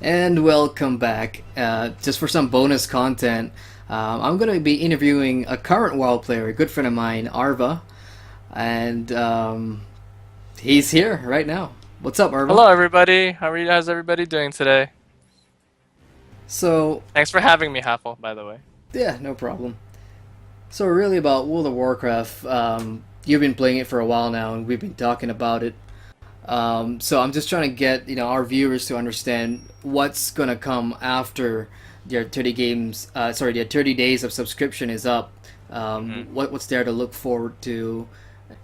And welcome back. Just for some bonus content, I'm going to be interviewing a current WoW player, a good friend of mine, Arva, and he's here right now. What's up, Arva? Hello, everybody. How's everybody doing today? So, Thanks for having me, Haffel, by the way. yeah, no problem. So, really about World of Warcraft, you've been playing it for a while now, and we've been talking about it. So I'm just trying to get our viewers to understand what's gonna come after their 30 games. Sorry, their 30 days of subscription is up. hmm What's there to look forward to?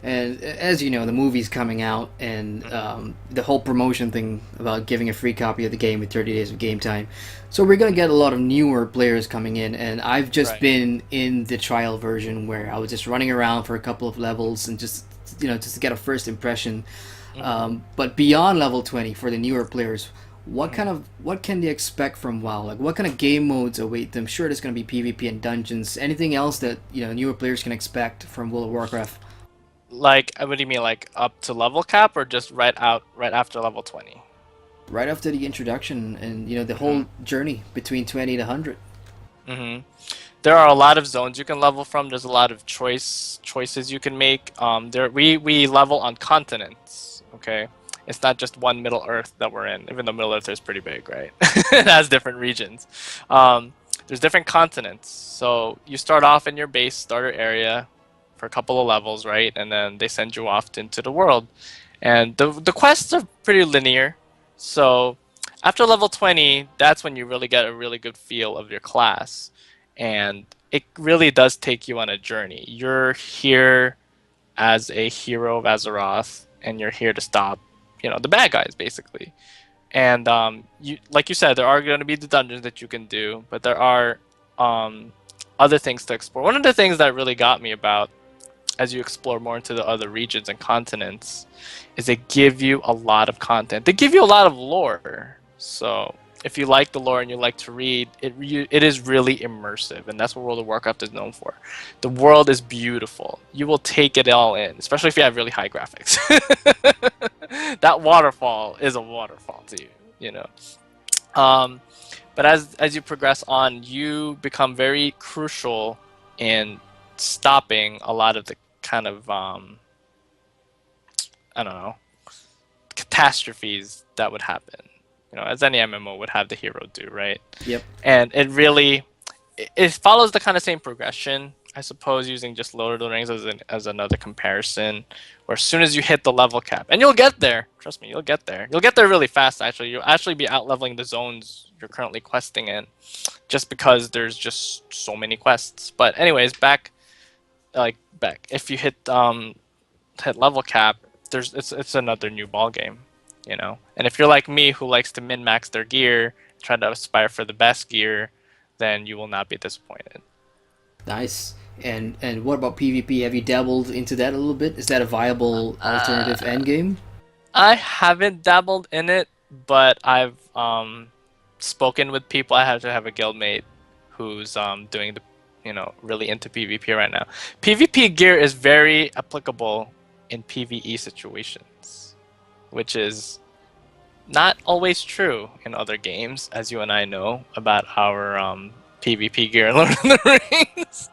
And as you know, the movie's coming out, and hmm the whole promotion thing about giving a free copy of the game with 30 days of game time. So we're gonna get a lot of newer players coming in, and I've just Right. been in the trial version where I was just running around for a couple of levels and just to get a first impression. hmm But beyond level 20 for the newer players, hmm what can they expect from WoW? Like what kind of game modes await them? Sure, there's going to be PvP and dungeons. Anything else that newer players can expect from World of Warcraft What do you mean, like up to level cap, or just right after level 20? right after the introduction and the hmm whole journey between 20 to 100? hmm There are a lot of zones you can level from. There's a lot of choices you can make. We level on continents. Okay, it's not just one Middle Earth that we're in. Even though Middle Earth is pretty big, right? It has different regions. There's different continents. So you start off in your base starter area for a couple of levels, right? And then they send you off into the world. And the quests are pretty linear. So after level 20, that's when you really get a really good feel of your class. And it really does take you on a journey. You're here as a hero of Azeroth, and you're here to stop, the bad guys, basically. And like you said, there are going to be the dungeons that you can do, but there are other things to explore. One of the things that really got me about as you explore more into the other regions and continents is they give you a lot of content. They give you a lot of lore. So if you like the lore and you like to read, it is really immersive, and that's what World of Warcraft is known for. The world is beautiful. You will take it all in, especially if you have really high graphics. That waterfall is a waterfall to you, you know. Um, but as you progress on, you become very crucial in stopping a lot of the kind of I don't know, catastrophes that would happen. As any MMO would have the hero do, right? Yep. And it follows the kind of same progression, I suppose, using just Lord of the Rings as another comparison. Where as soon as you hit the level cap, and you'll get there, trust me, you'll get there. You'll get there really fast. Actually, you'll actually be out leveling the zones you're currently questing in, just because there's just so many quests. But anyways, back if you hit level cap, it's another new ball game, and if you're like me, who likes to min max their gear, try to aspire for the best gear, then you will not be disappointed. Nice. And what about PvP? Have you dabbled into that a little bit? Is that a viable alternative uh, endgame? I haven't dabbled in it, but I've spoken with people. I have to have a guildmate who's doing the really into PvP right now. PvP gear is very applicable in PvE situations, which is not always true in other games, as you and I know about our PvP gear in Lord of the Rings.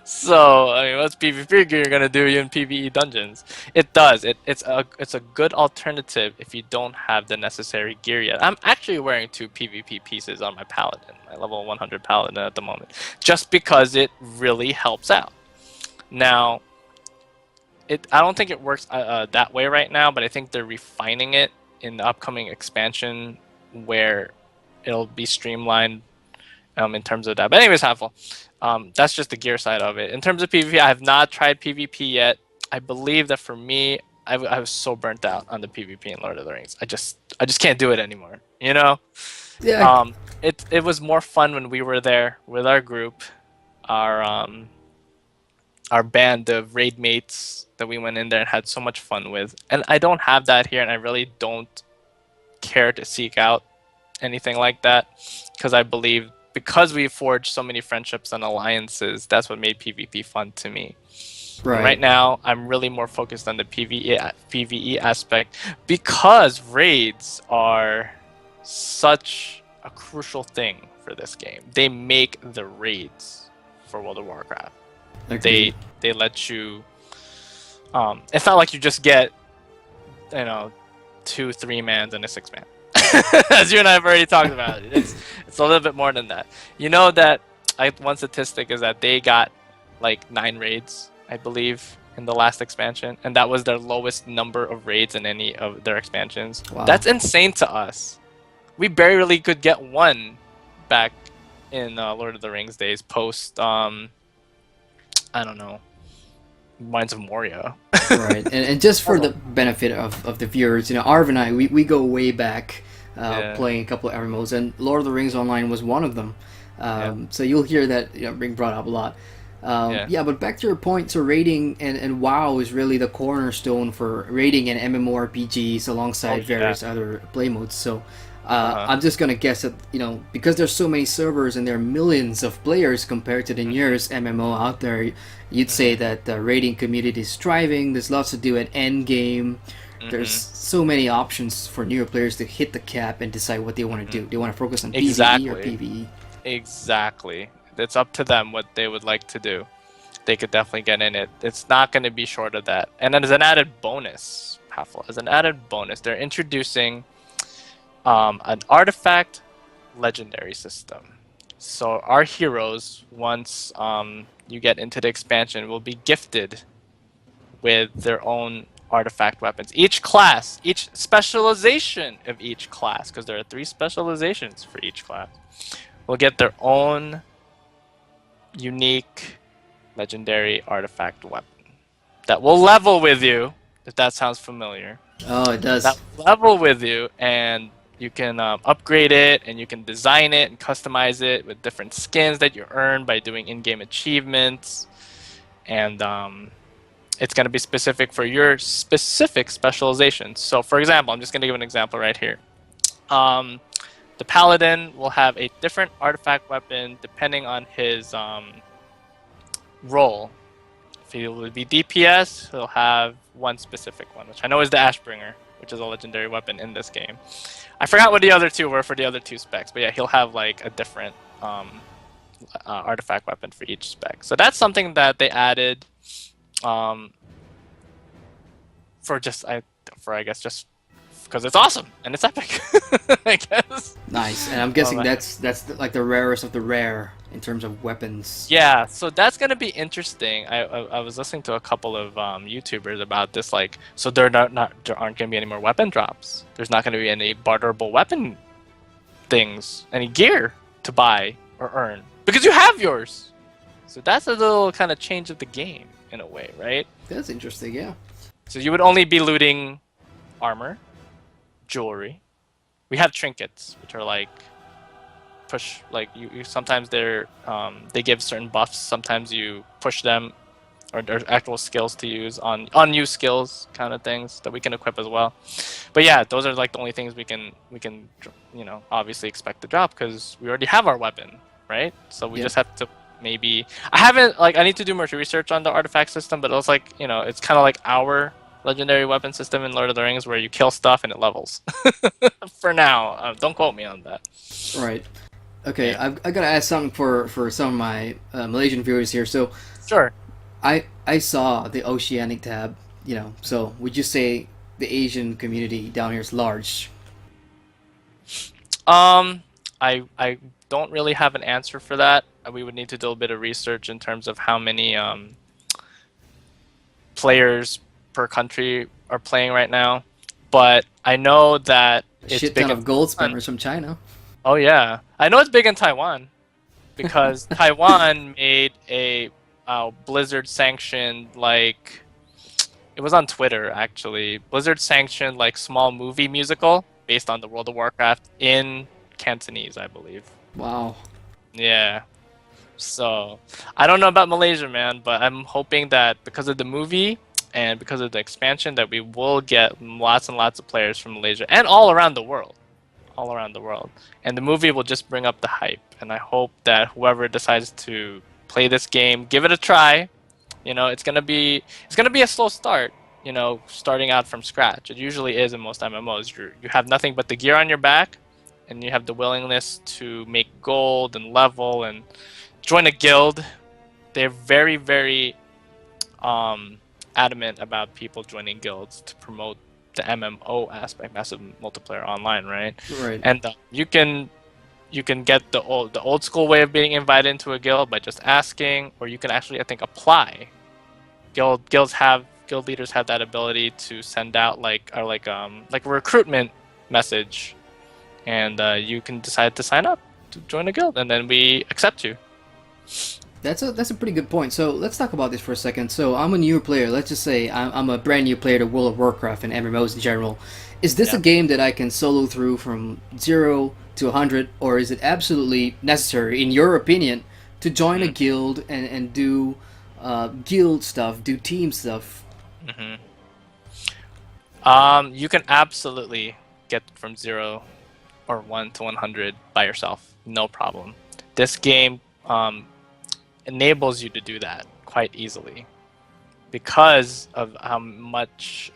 So, I mean, what's PvP gear gonna do in PvE dungeons? It does. It's a good alternative if you don't have the necessary gear yet. I'm actually wearing two PvP pieces on my paladin, my level 100 paladin at the moment, just because it really helps out. Now, I don't think it works that way right now, but I think they're refining it in the upcoming expansion where it'll be streamlined in terms of that. But anyways, Halful, that's just the gear side of it. In terms of PvP, I have not tried PvP yet. I believe that for me, I was so burnt out on the PvP in Lord of the Rings. I just can't do it anymore. Yeah. It was more fun when we were there with our group, our our band of raid mates that we went in there and had so much fun with. And I don't have that here, and I really don't care to seek out anything like that, because I believe because we forged so many friendships and alliances, that's what made PvP fun to me. And right Right. now, I'm really more focused on the PvE aspect, because raids are such a crucial thing for this game. They make the raids for World of Warcraft. Agreed. They let you. It's not like you just get, you know, 2 3-mans and a 6-man. As you and I have already talked about it. It's a little bit more than that. You know that one statistic is that they got like 9 raids, I believe, in the last expansion, and that was their lowest number of raids in any of their expansions. Wow. That's insane to us. We barely could get one back in Lord of the Rings days post I don't know, Mines of Moria. Right, and just for the benefit of the viewers, Arv and I, we go way back, playing a couple of MMOs, and Lord of the Rings Online was one of them. So you'll hear that being brought up a lot. Yeah, but back to your point, so raiding and WoW is really the cornerstone for raiding and MMORPGs alongside various other play modes. So I'm just gonna guess that because there's so many servers and there are millions of players compared to the nearest MMO out there, you'd say that the raiding community is thriving. There's lots to do at endgame. There's so many options for newer players to hit the cap and decide what they want to do. They want to focus on PvE or PvE. Exactly. It's up to them what they would like to do. They could definitely get in it. It's not going to be short of that. And then as an added bonus, they're introducing an artifact legendary system. So our heroes, once you get into the expansion, will be gifted with their own artifact weapons. Each class, each specialization of each class, because there are 3 specializations for each class, will get their own unique legendary artifact weapon that will level with you, if that sounds familiar. Oh, it does. That will level with you, and you can upgrade it, and you can design it and customize it with different skins that you earn by doing in-game achievements. And it's going to be specific for your specific specialization. So, for example, I'm just going to give an example right here. The Paladin will have a different artifact weapon depending on his role. If he will be DPS, he'll have one specific one, which I know is the Ashbringer, which is a legendary weapon in this game. I forgot what the other 2 were for the other 2 specs, but yeah, he'll have like a different artifact weapon for each spec. So that's something that they added for I guess just because it's awesome and it's epic. I guess. Nice, and I'm guessing that's like the rarest of the rare in terms of weapons. Yeah, so that's gonna be interesting. I was listening to a couple of YouTubers about this. Like, so there aren't gonna be any more weapon drops. There's not gonna be any barterable weapon things, any gear to buy or earn because you have yours. So that's a little kind of change of the game in a way, right? That's interesting, yeah. So you would only be looting armor, jewelry. We have trinkets, which are like push, like you sometimes they give certain buffs. Sometimes you push them, or there's actual skills to use on unused skills kind of things that we can equip as well. But yeah, those are like the only things we can obviously expect to drop because we already have our weapon, right? So we just have to maybe I need to do more research on the artifact system, but it was like it's kind of like our legendary weapon system in Lord of the Rings where you kill stuff and it levels. For now, don't quote me on that. Right. Okay, I gotta ask something for some of my Malaysian viewers here. So, sure. I saw the Oceanic tab. So would you say the Asian community down here is large? I don't really have an answer for that. We would need to do a bit of research in terms of how many players per country are playing right now. But I know that it's shit ton of gold spenders from China. Oh yeah, I know it's big in Taiwan because Taiwan made a Blizzard sanctioned it was on Twitter actually. Blizzard sanctioned small movie musical based on the World of Warcraft in Cantonese, I believe. Wow. Yeah. So I don't know about Malaysia, man, but I'm hoping that because of the movie and because of the expansion that we will get lots and lots of players from Malaysia and all around the world. And the movie will just bring up the hype, and I hope that whoever decides to play this game, give it a try. It's gonna be a slow start, starting out from scratch. It usually is in most MMOs. You have nothing but the gear on your back and you have the willingness to make gold and level and join a guild, they're very, very adamant about people joining guilds to promote the MMO aspect, massive multiplayer online, right? Right. And you can get the old school way of being invited into a guild by just asking, or you can actually, I think, apply. Guild leaders have that ability to send out like a recruitment message, and you can decide to sign up to join a guild, and then we accept you. That's a pretty good point. So let's talk about this for a second. So I'm a new player. Let's just say I'm a brand new player to World of Warcraft and MMOs in general. Is this a Yeah. game that I can solo through from 0 to 100, or is it absolutely necessary, in your opinion, to join a Mm-hmm. guild and do guild stuff, do team stuff? Mm-hmm. You can absolutely get from 0 or 1 to 100 by yourself, no problem. This game enables you to do that quite easily because of how much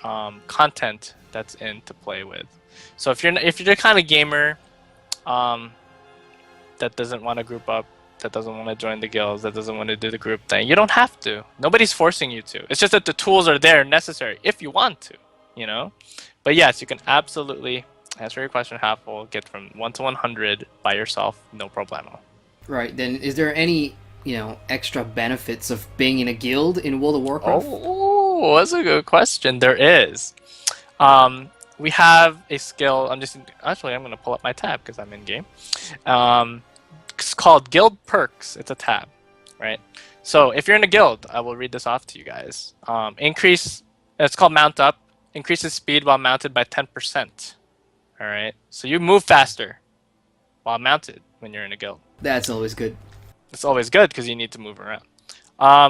content that's in to play with. So if you're the kind of gamer um, that doesn't want to group up, that doesn't want to join the guilds, that doesn't want to do the group thing, you don't have to. Nobody's forcing you to. It's just that the tools are there necessary if you want to, you know. But yes, you can absolutely answer your question half full, get from 1 to 100 by yourself, no problemo. Right. Then is there any extra benefits of being in a guild in World of Warcraft? Oh, that's a good question. There is. We have a skill. I'm gonna pull up my tab because I'm in game. Um, it's called Guild Perks. It's a tab, right? So if you're in a guild, I will read this off to you guys. Increase. It's called Mount Up. Increases speed while mounted by 10%. All right. So you move faster while mounted when you're in a guild. That's always good. It's always good because you need to move around.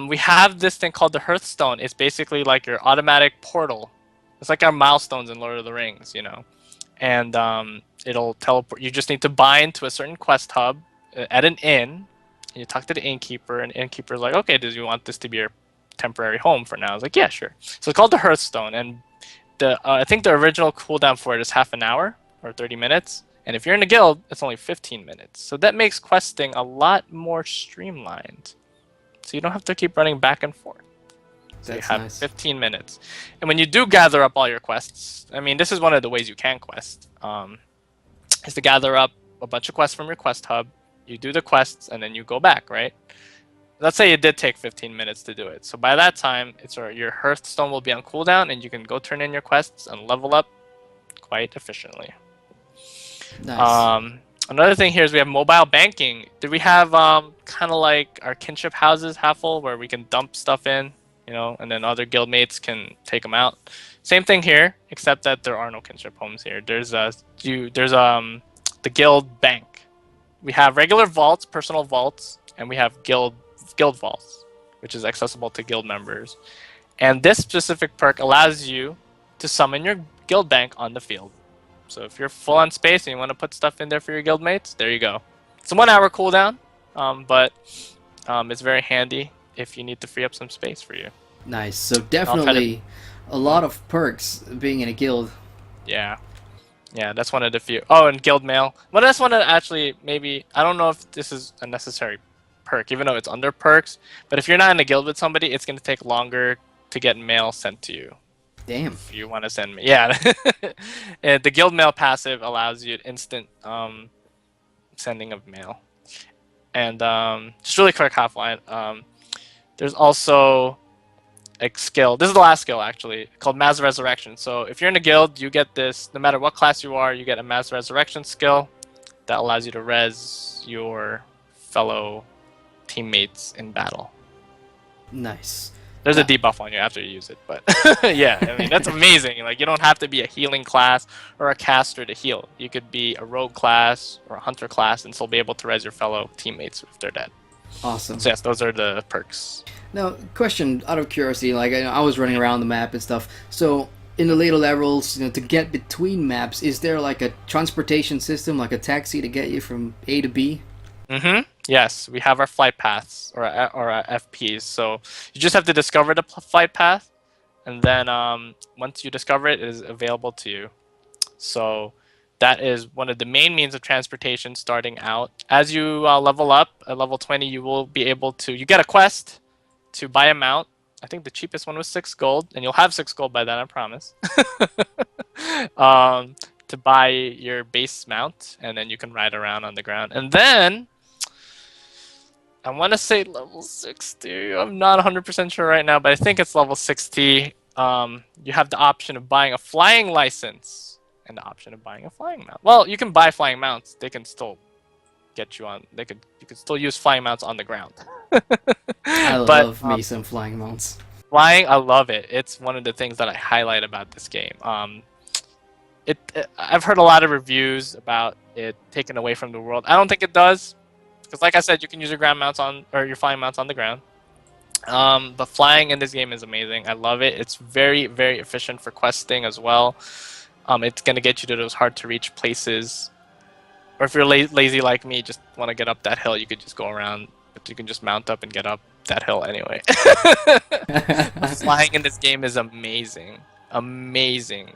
We have this thing called the Hearthstone. It's basically like your automatic portal. It's like our milestones in Lord of the Rings, you know. And it'll teleport. You just need to bind to a certain quest hub at an inn. And you talk to the innkeeper, and the innkeeper's like, "Okay, do you want this to be your temporary home for now?" I was like, "Yeah, sure." So it's called the Hearthstone, and I think the original cooldown for it is half an hour or 30 minutes. And if you're in a guild, it's only 15 minutes. So that makes questing a lot more streamlined. So you don't have to keep running back and forth. So you That's have nice. 15 minutes. And when you do gather up all your quests, I mean, this is one of the ways you can quest, is to gather up a bunch of quests from your quest hub. You do the quests, and then you go back, right? Let's say it did take 15 minutes to do it. So by that time, your Hearthstone will be on cooldown, and you can go turn in your quests and level up quite efficiently. Nice. Another thing here is we have mobile banking. Do we have kind of like our kinship houses half full where we can dump stuff in, you know, and then other guildmates can take them out? Same thing here, except that there are no kinship homes here. There's the guild bank. We have regular vaults, personal vaults, and we have guild vaults, which is accessible to guild members. And this specific perk allows you to summon your guild bank on the field. So if you're full on space and you want to put stuff in there for your guildmates, there you go. It's a 1 hour cooldown, but it's very handy if you need to free up some space for you. Nice. So I'll try to. definitely a lot of perks being in a guild. Yeah, yeah, that's one of the few. Oh, and guild mail. Well, that's one of actually maybe I don't know if this is a necessary perk, even though it's under perks. But if you're not in a guild with somebody, it's going to take longer to get mail sent to you. Damn. If you want to send me, yeah. And the guild mail passive allows you instant sending of mail. And just really quick half-line. There's also a skill. This is the last skill actually, called Mass Resurrection. So if you're in a guild, you get this. No matter what class you are, you get a Mass Resurrection skill that allows you to res your fellow teammates in battle. Nice. There's a debuff on you after you use it, but yeah, I mean that's amazing. Like you don't have to be a healing class or a caster to heal. You could be a rogue class or a hunter class and still be able to res your fellow teammates if they're dead. Awesome. So yes, those are the perks. Now, question out of curiosity, like I was running around the map and stuff. So in the later levels, to get between maps, is there like a transportation system, like a taxi to get you from A to B? Mm-hmm. Yes, we have our flight paths or our FPs. So you just have to discover the flight path, and then once you discover it, it is available to you. So That is one of the main means of transportation starting out. As you level up at level 20, you will be able to, you get a quest to buy a mount. I think the cheapest one was 6 gold, and you'll have 6 gold by then, I promise. To buy your base mount, and then you can ride around on the ground. And then, I want to say level 60. I'm not 100% sure right now, but I think it's level 60. You have the option of buying a flying license and the option of buying a flying mount. Well, you can buy flying mounts. They can still get you on. You could still use flying mounts on the ground. I But love me some flying mounts. flying, I love it. It's one of the things that I highlight about this game. I've heard a lot of reviews about it taken away from the world. I don't think it does, because like I said, you can use your ground mounts on or your flying mounts on the ground. But flying in this game is amazing. I love it. It's very, very efficient for questing as well. It's gonna get you to those hard to reach places. Or if you're lazy like me, just want to get up that hill, you could just go around. But you can just mount up and get up that hill anyway. Flying in this game is amazing. Amazing.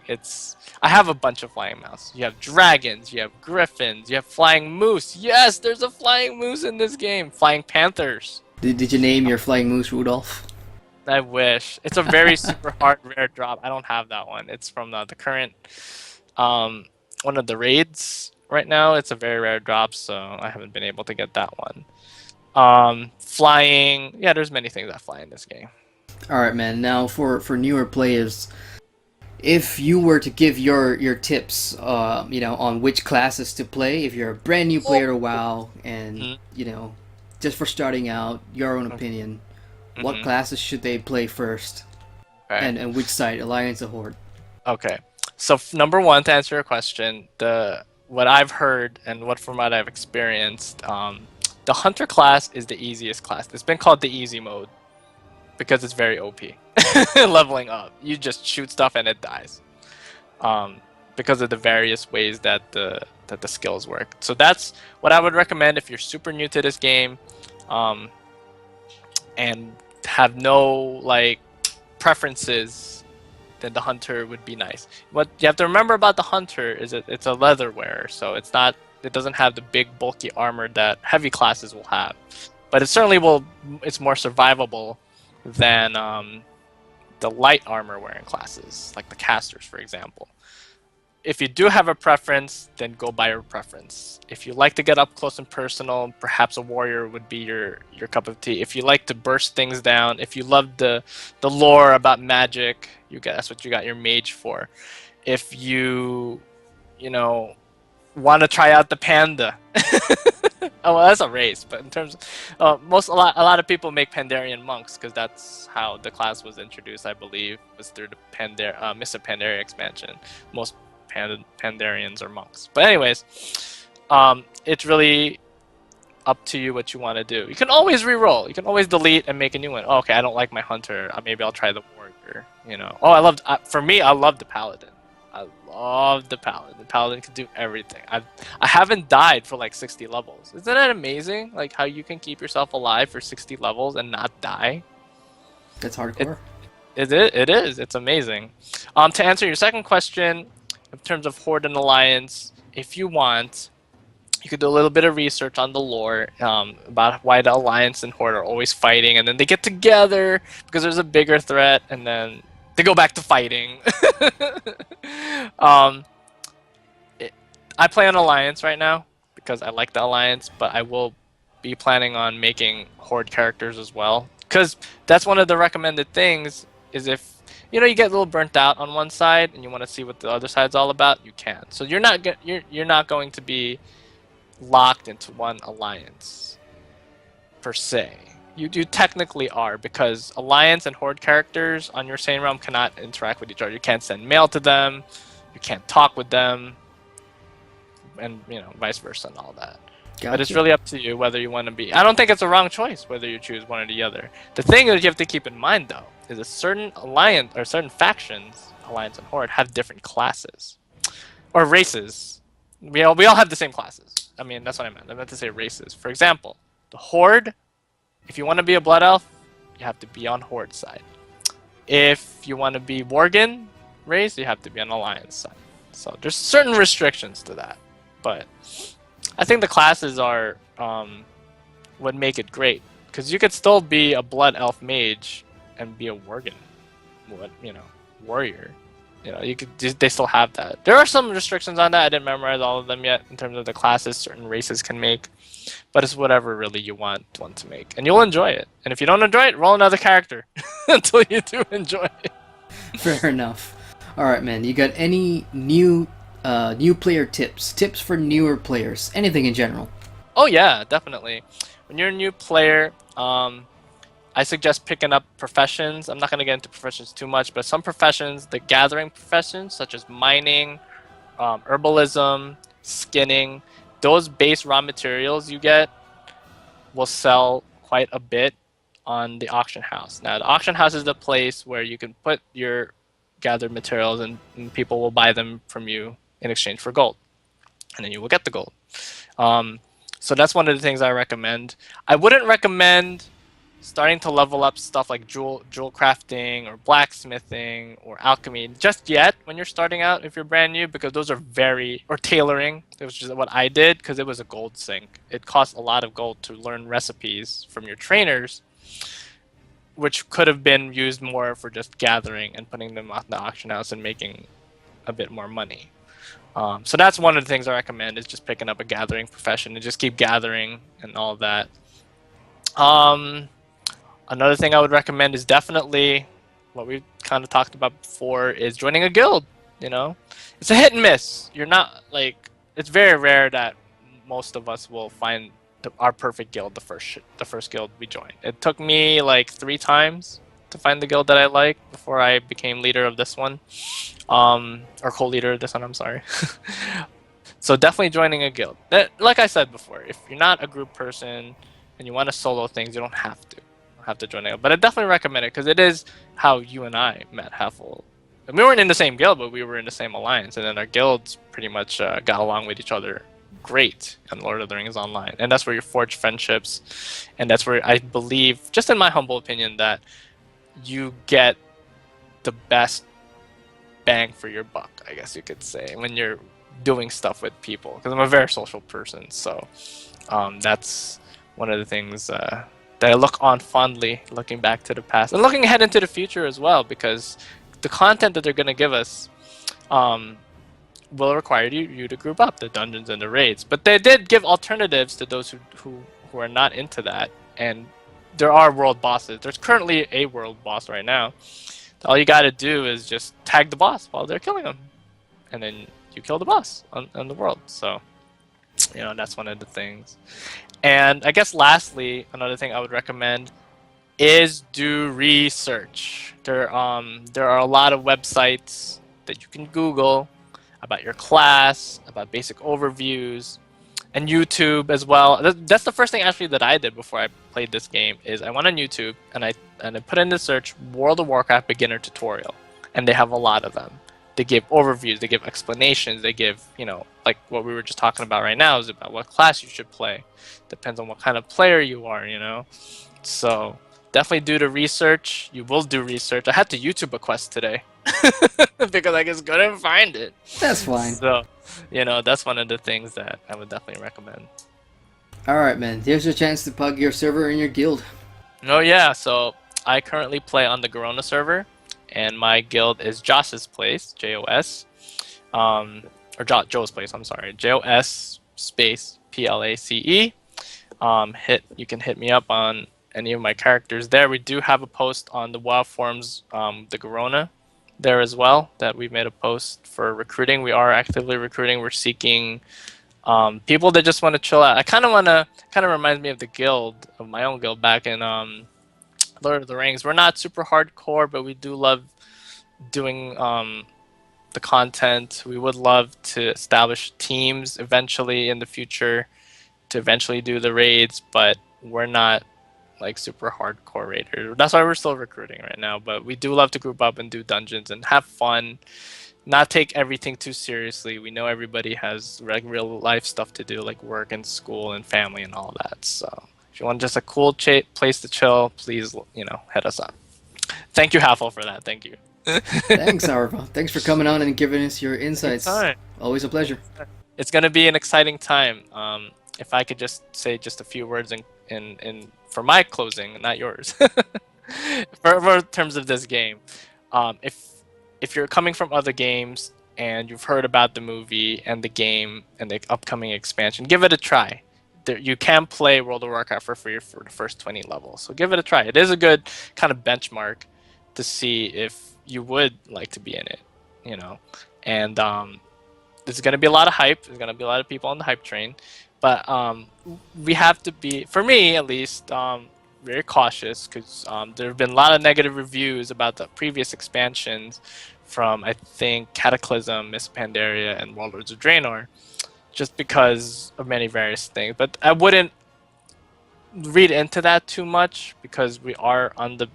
I have a bunch of flying mounts. You have dragons, you have griffins, you have flying moose. Yes, there's a flying moose in this game. Flying panthers. Did you name your flying moose Rudolph? I wish. It's a very super hard rare drop. I don't have that one. It's from the current one of the raids right now. It's a very rare drop, so I haven't been able to get that one. Flying. Yeah, there's many things that fly in this game. All right, man. Now for newer players, if you were to give your tips, on which classes to play, if you're a brand new player to WoW, and just for starting out, your own opinion, what classes should they play first, and which side, Alliance or Horde? Okay, so number one, to answer your question, what I've heard and from what I've experienced, the Hunter class is the easiest class. It's been called the easy mode because it's very OP. Leveling up, you just shoot stuff and it dies, because of the various ways that the skills work. So that's what I would recommend if you're super new to this game, and have no preferences. Then the Hunter would be nice. What you have to remember about the Hunter is it's a leather wearer, so it doesn't have the big bulky armor that heavy classes will have, but it certainly will. It's more survivable than the light armor wearing classes, like the casters, for example. If you do have a preference, then go by your preference. If you like to get up close and personal, perhaps a warrior would be your cup of tea. If you like to burst things down, if you love the lore about magic, that's what you got your mage for. If you want to try out the panda. Oh, well, that's a race, but in terms of a lot of people make Pandarian monks because that's how the class was introduced. I believe was through the Mists of Pandaria expansion. Most Pandarians are monks, but anyways, it's really up to you what you want to do. You can always re-roll. You can always delete and make a new one. Oh, okay, I don't like my hunter. Maybe I'll try the warrior. Oh, for me, I love the paladin. I love the paladin. The paladin can do everything. I haven't died for 60 levels. Isn't that amazing? Like how you can keep yourself alive for 60 levels and not die. That's hardcore. It is. It's amazing. To answer your second question, in terms of Horde and Alliance, if you want, you could do a little bit of research on the lore, about why the Alliance and Horde are always fighting, and then they get together because there's a bigger threat, and then they go back to fighting. I play on Alliance right now because I like the Alliance, but I will be planning on making Horde characters as well, because that's one of the recommended things. Is if you get a little burnt out on one side and you want to see what the other side's all about, you can. So you're not going to be locked into one alliance per se. You technically are, because Alliance and Horde characters on your same realm cannot interact with each other. You can't send mail to them, you can't talk with them, and vice versa and all that. Gotcha. But it's really up to you whether you want to be. I don't think it's a wrong choice whether you choose one or the other. The thing that you have to keep in mind, though, is a certain alliance or certain factions, Alliance and Horde, have different classes or races. We all have the same classes. I mean, that's what I meant. I meant to say races. For example, the Horde. If you want to be a Blood Elf, you have to be on Horde side. If you want to be Worgen race, you have to be on Alliance side. So there's certain restrictions to that, but I think the classes are what make it great, because you could still be a blood elf mage and be a worgen, warrior. You could. They still have that. There are some restrictions on that. I didn't memorize all of them yet in terms of the classes certain races can make, but it's whatever really you want one to make, and you'll enjoy it. And if you don't enjoy it, roll another character until you do enjoy it. Fair enough. All right, man. You got any new player tips? Tips for newer players? Anything in general? Oh yeah, definitely. When you're a new player, I suggest picking up professions. I'm not going to get into professions too much, but some professions, the gathering professions, such as mining, herbalism, skinning, those base raw materials you get will sell quite a bit on the auction house. Now, the auction house is the place where you can put your gathered materials and people will buy them from you in exchange for gold. And then you will get the gold. So that's one of the things I recommend. I wouldn't recommend starting to level up stuff like jewel crafting or blacksmithing or alchemy just yet when you're starting out if you're brand new, because those are or tailoring, which is what I did, because it was a gold sink. It cost a lot of gold to learn recipes from your trainers, which could have been used more for just gathering and putting them on the auction house and making a bit more money. So that's one of the things I recommend, is just picking up a gathering profession and just keep gathering and all of that. Another thing I would recommend is definitely what we kind of talked about before, is joining a guild. It's a hit and miss. It's very rare that most of us will find our perfect guild the first guild we joined. It took me like 3 times to find the guild that I like before I became leader of this one, or co-leader of this one. I'm sorry. So definitely joining a guild. Like I said before, if you're not a group person and you want to solo things, you don't have to join a guild. But I definitely recommend it, because it is how you and I met Heffel. And we weren't in the same guild, but we were in the same alliance, and then our guilds pretty much got along with each other great in Lord of the Rings Online. And that's where you forge friendships, and that's where I believe, just in my humble opinion, that you get the best bang for your buck, I guess you could say, when you're doing stuff with people, because I'm a very social person. So that's one of the things that I look on fondly, looking back to the past and looking ahead into the future as well, because the content that they're going to give us will require you to group up, the dungeons and the raids. But they did give alternatives to those who are not into that, and there are world bosses. There's currently a world boss right now. All you got to do is just tag the boss while they're killing him, and then you kill the boss on the world. So, that's one of the things. And I guess lastly, another thing I would recommend is do research. There are a lot of websites that you can Google about your class, about basic overviews, and YouTube as well. That's the first thing actually that I did before I played this game, is I went on YouTube and I put in the search World of Warcraft beginner tutorial, and they have a lot of them. They give overviews, they give explanations, they give, like what we were just talking about right now, is about what class you should play. Depends on what kind of player you are, So definitely do the research. You will do research. I had to YouTube a quest today because I just couldn't find it. That's fine. So, that's one of the things that I would definitely recommend. All right, man. Here's your chance to plug your server in your guild. Oh yeah, so I currently play on the Garona server, and my guild is Joss's Place, JOS, or Joe's Place. I'm sorry, JOS space PLACE. You can hit me up on any of my characters there. We do have a post on the WoW forums, the Garona, there as well, that we've made a post for recruiting. We are actively recruiting. We're seeking people that just want to chill out. Kind of reminds me of the guild, of my own guild back in Lord of the Rings. We're not super hardcore, but we do love doing the content. We would love to establish teams eventually in the future to eventually do the raids, but we're not like super hardcore raiders. That's why we're still recruiting right now, but we do love to group up and do dungeons and have fun, not take everything too seriously. We know everybody has real life stuff to do, like work and school and family and all that. So if you want just a cool place to chill, please, hit us up. Thank you, Haffel, for that. Thank you. Thanks, Arva. Thanks for coming on and giving us your insights. Anytime. Always a pleasure. It's gonna be an exciting time. If I could just say just a few words in for my closing, not yours, for terms of this game, if you're coming from other games and you've heard about the movie and the game and the upcoming expansion, give it a try. You can play World of Warcraft for free for the first 20 levels, so give it a try. It is a good kind of benchmark to see if you would like to be in it, you know, and there's going to be a lot of hype. There's going to be a lot of people on the hype train, but we have to be, for me at least, very cautious because there have been a lot of negative reviews about the previous expansions from, I think, Cataclysm, Miss Pandaria, and Warlords of Draenor, just because of many various things. But I wouldn't read into that too much because we are on the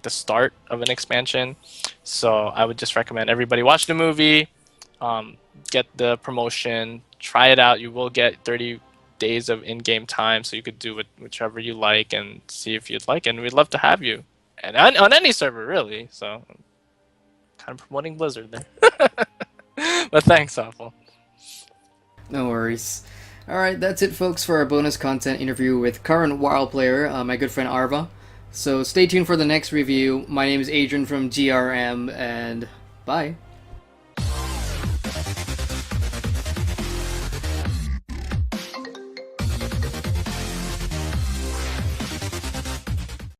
start of an expansion. So I would just recommend everybody watch the movie, get the promotion, try it out. You will get 30 days of in-game time, so you could do whichever you like and see if you'd like it. And we'd love to have you, and on any server really. So kind of promoting Blizzard there. But thanks, Awful. No worries. Alright, that's it, folks, for our bonus content interview with current WoW player, my good friend Arva. So stay tuned for the next review. My name is Adrian from GRM, and bye.